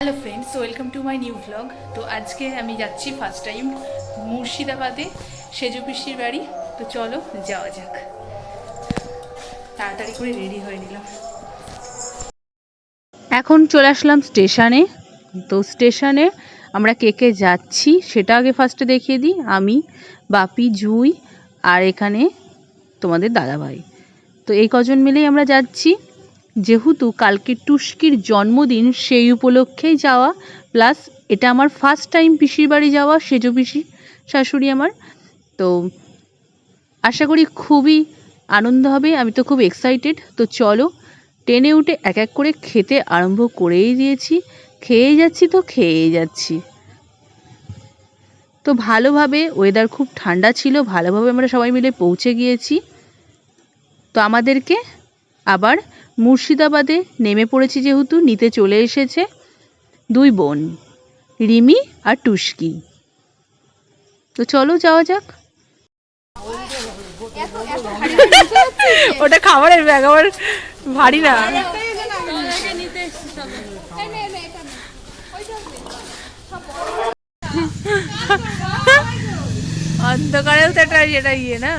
Hello friends, welcome to my new vlog. তো আজকে আমি যাচ্ছি ফার্স্ট টাইম মুর্শিদাবাদে সেজু পিসির বাড়ি। তো চলো যাওয়া যাক। তাড়াতাড়ি করে রেডি হয়ে নিলাম। এখন চলে আসলাম স্টেশনে। তো স্টেশনে আমরা কে কে যাচ্ছি সেটা আগে ফার্স্টে দেখিয়ে দিই। আমি, বাপি, জুই আর এখানে তোমাদের দাদাভাই। তো এই কজন মিলেই আমরা যাচ্ছি। যেহেতু কালকে টুস্কির জন্মদিন, সেই উপলক্ষেই যাওয়া, প্লাস এটা আমার ফার্স্ট টাইম পিসির বাড়ি যাওয়া, সেজো পিসি শাশুড়ি আমার। তো আশা করি খুবই আনন্দ হবে। আমি তো খুব এক্সাইটেড। তো চলো, ট্রেনে উঠে এক এক করে খেতে আরম্ভ করেই দিয়েছি। খেয়েই যাচ্ছি। তো ভালোভাবে, ওয়েদার খুব ঠান্ডা ছিল, ভালোভাবে আমরা সবাই মিলে পৌঁছে গিয়েছি। তো আমাদেরকে আবার মুর্শিদাবাদে নেমে পড়েছি, যেহেতু নিতে চলে এসেছে দুই বোন, রিমি আর টুস্কি। তো চলো যাওয়া যাক। ওটা খাবারের ব্যাগ, আবার ভারী না। অন্ধকারেও তো এটা ইয়ে না।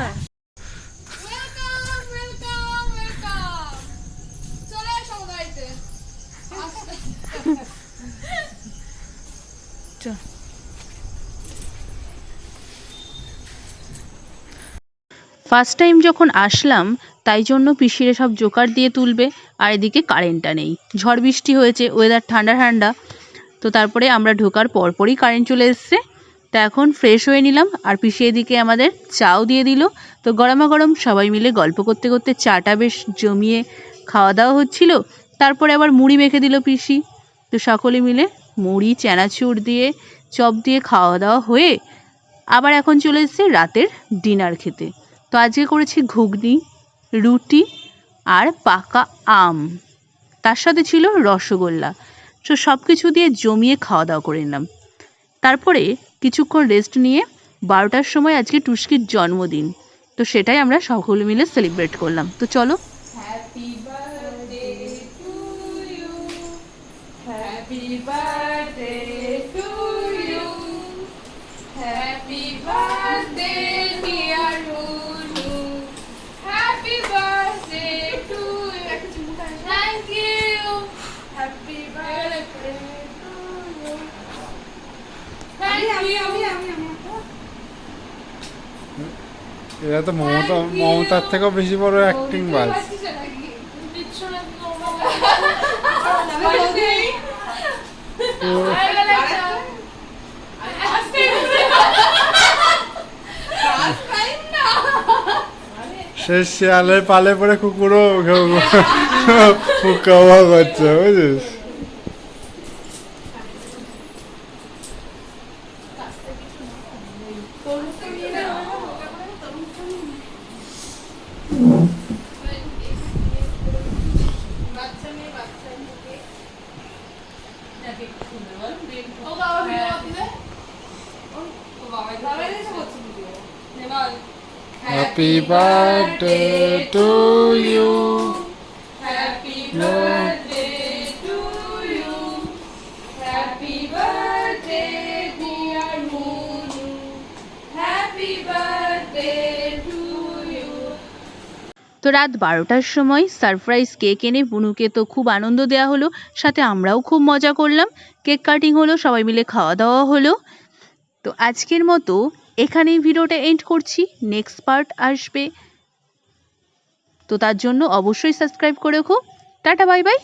ফার্স্ট টাইম যখন আসলাম, তাই জন্য পিসিরে সব জোগাড় দিয়ে তুলবে। আর এদিকে কারেন্টটা নেই, ঝড় বৃষ্টি হয়েছে, ওয়েদার ঠান্ডা ঠান্ডা। তো তারপরে আমরা ঢোকার পরপরই কারেন্ট চলে এসছে। তা এখন ফ্রেশ হয়ে নিলাম, আর পিসি এদিকে আমাদের চাও দিয়ে দিল। তো গরমা গরম সবাই মিলে গল্প করতে করতে চাটা বেশ জমিয়ে খাওয়া দাওয়া হচ্ছিল। তারপরে আবার মুড়ি মেখে দিল পিসি। তো সকলে মিলে মুড়ি, চানাচুর দিয়ে, চপ দিয়ে খাওয়া দাওয়া হয়ে আবার এখন চলে এসেছে রাতের ডিনার খেতে। তো আজকে করেছি ঘুগনি, রুটি আর পাকা আম, তার সাথে ছিল রসগোল্লা। তো সব কিছু দিয়ে জমিয়ে খাওয়া দাওয়া করে নিলাম। তারপরে কিছুক্ষণ রেস্ট নিয়ে 12টার সময় আজকে টুস্কির জন্মদিন, তো সেটাই আমরা সকলে মিলে সেলিব্রেট করলাম। তো চলো। Happy birthday to you, happy birthday to you, happy birthday dear Runu, happy birthday to you, thank you, happy birthday to you, এরা তো মমতার থেকেও বেশি বড় অ্যাক্টিং বাজ। সে শিয়ালের পালে পরে কুকুরও হুক্কা করছে, বুঝিস? Happy birthday to you. Happy birthday to you. Happy birthday dear Munu. Happy birthday to you. তো রাত 12টার সময় সারপ্রাইজ কেক এনে বুনুকে তো খুব আনন্দ দেওয়া হলো, সাথে আমরাও খুব মজা করলাম। কেক কাটিং হলো, সবাই মিলে খাওয়া দাওয়া হলো। তো আজকের মতো এখানেই ভিডিওটা এন্ড করছি। নেক্সট পার্ট আসবে, তো তার জন্য অবশ্যই সাবস্ক্রাইব করে রাখো। Tata, bye bye.